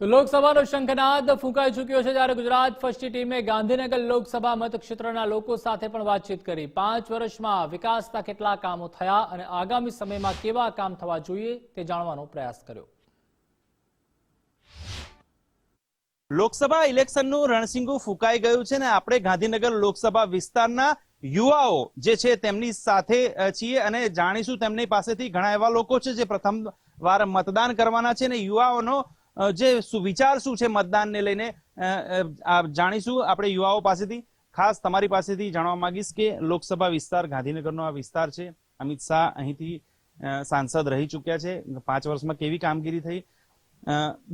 તો લોકસભાનો શંખનાદ ફૂંકાઈ ચૂક્યો છે ત્યારે ગુજરાત ફર્સ્ટની ટીમે ગાંધીનગર લોકસભા મતક્ષેત્રના લોકો સાથે પણ વાતચીત કરી 5 વર્ષમાં વિકાસના કેટલા કામો થયા અને આગામી સમયમાં કેવા કામ થવા જોઈએ તે જાણવાનો પ્રયાસ કર્યો। લોકસભા ઇલેક્શનનું રણસિંગુ ફૂંકાઈ ગયું છે ને આપણે ગાંધીનગર લોકસભા વિસ્તારના યુવાઓ જે છે તેમની સાથે છીએ અને જાણીશું તેમની પાસેથી ઘણા એવા લોકો છે જે પ્રથમ વાર મતદાન કરવાના છે ને યુવાઓનો જે વિચાર શું છે મતદાનને લઈને જાણીશું આપણે યુવાઓ પાસેથી। ખાસ તમારી પાસેથી જાણવા માંગીશ કે લોકસભા વિસ્તાર ગાંધીનગરનો આ વિસ્તાર છે। અમિત શાહ અહીંથી સાંસદ રહી ચૂક્યા છે। 5 વર્ષમાં કેવી કામગીરી થઈ,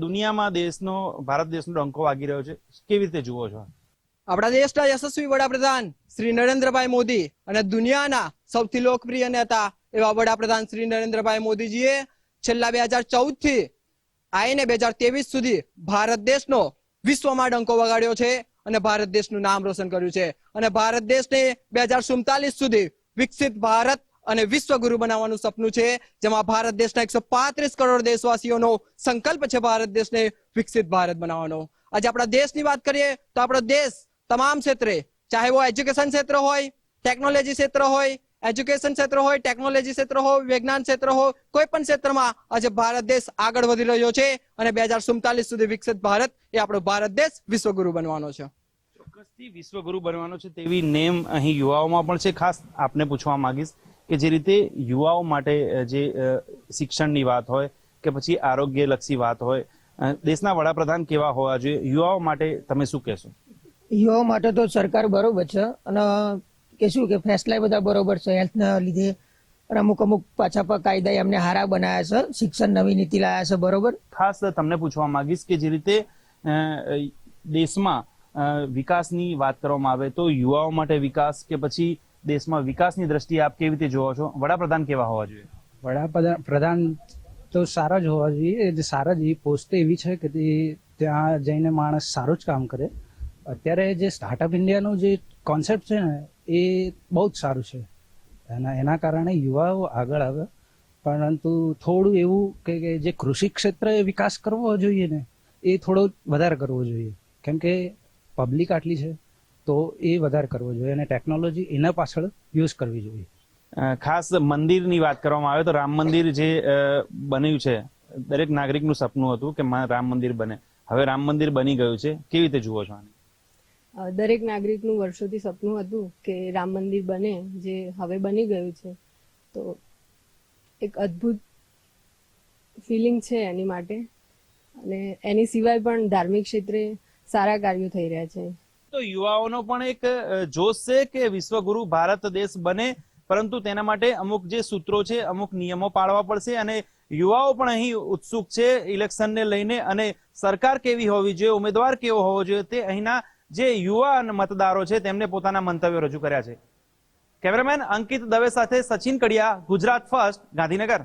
દુનિયામાં દેશનો ભારત દેશનો ડંકો વાગી રહ્યો છે, કેવી રીતે જુઓ છો? આપણા દેશના યશસ્વી વડાપ્રધાન શ્રી નરેન્દ્રભાઈ મોદી અને દુનિયાના સૌથી લોકપ્રિય નેતા એવા વડાપ્રધાન શ્રી નરેન્દ્રભાઈ મોદીજીએ છેલ્લા 2014 થી આઈને 2023 સુધી ભારત દેશનો વિશ્વમાં ડંકો વગાડ્યો છે અને ભારત દેશનું નામ રોશન કર્યું છે અને ભારત દેશને 2047 સુધી વિકસિત ભારત અને વિશ્વગુરુ બનાવવાનું સપનું છે, જેમાં ભારત દેશના 135 કરોડ દેશવાસીઓનો સંકલ્પ છે ભારત દેશને વિકસિત ભારત બનાવવાનો। આજે આપણા દેશની વાત કરીએ તો આપણો દેશ તમામ ક્ષેત્રે, ચાહે वो एजुकेशन क्षेत्र હોય, ટેકનોલોજી ક્ષેત્ર હોય, એજ્યુકેશન ક્ષેત્ર હોય, ટેકનોલોજી ક્ષેત્ર હોય, વિજ્ઞાન ક્ષેત્ર હોય, કોઈ પણ ક્ષેત્રમાં આજે ભારત દેશ આગળ વધી રહ્યો છે અને 2047 સુધી વિકસિત ભારત એ આપણો ભારત દેશ વિશ્વગુરુ બનવાનો છે। ચોક્કસથી વિશ્વગુરુ બનવાનો છે તેવી નેમ અહીં યુવાઓમાં પણ છે। ખાસ આપને પૂછવા માંગીશ કે જે રીતે યુવાઓ માટે જે શિક્ષણની વાત હોય કે પછી આરોગ્યલક્ષી વાત હોય, દેશના વડાપ્રધાન કેવા હોવા જોઈએ, યુવાઓ માટે તમે શું કહેશો? યુવાઓ માટે તો સરકાર બરોબર છે અને કહેશું કે ફેસલા બધા બરોબર છે હેલ્થના લીધે, અને અમુક પાછા કાયદા એમને હારા બનાવ્યા છે, શિક્ષણ નવી નીતિ લાયા છે બરોબર। ખાસ તમને પૂછવા માંગીશ કે જે રીતે દેશમાં વિકાસની વાત કરવામાં આવે તો યુવાઓ માટે વિકાસ કે પછી દેશમાં વિકાસની દ્રષ્ટિએ આપ કેવી રીતે જોવો છો? વડાપ્રધાન કેવા હોવા જોઈએ? વડાપ્રધાન તો સારા જ હોવા જોઈએ, સારા જ પોસ્ટ એવી છે કે ત્યાં જઈને માણસ સારું જ કામ કરે। અત્યારે જે સ્ટાર્ટઅપ ઇન્ડિયાનો જે કોન્સેપ્ટ છે ને એ બહુ જ સારું છે, એના કારણે યુવાઓ આગળ આવે, પરંતુ થોડું એવું કે જે કૃષિ ક્ષેત્રે વિકાસ કરવો જોઈએ ને એ થોડો વધારે કરવો જોઈએ, કેમ કે પબ્લિક આટલી છે તો એ વધારે કરવો જોઈએ અને ટેકનોલોજી એના પાછળ યુઝ કરવી જોઈએ। ખાસ મંદિરની વાત કરવામાં આવે તો રામ મંદિર જે બન્યું છે, દરેક નાગરિકનું સપનું હતું કે રામ મંદિર બને, હવે રામ મંદિર બની ગયું છે, કેવી રીતે જુઓ છો આને? દરેક નાગરિકનું વર્ષોથી સપનું હતું કે રામ મંદિર બને, જે હવે બની ગયું છે, તો એક અદ્ભુત ફિલિંગ છે એની માટે, અને એની સિવાય પણ ધાર્મિક ક્ષેત્રે સારા કાર્યો થઈ રહ્યા છે। તો યુવાઓનો પણ એક જોશ છે કે વિશ્વગુરુ ભારત દેશ બને, પરંતુ તેના માટે અમુક જે સૂત્રો છે, અમુક નિયમો પાળવા પડશે અને યુવાઓ પણ અહીં ઉત્સુક છે ઇલેક્શનને લઈને અને સરકાર કેવી હોવી જોઈએ, ઉમેદવાર કેવો હોવો જોઈએ તે અહીંના જે યુવા મતદારો છે તેમને પોતાના મંતવ્યો રજૂ કર્યા છે। કેમેરામેન અંકિત દવે સાથે સચિન કડિયા, ગુજરાત ફર્સ્ટ, ગાંધીનગર।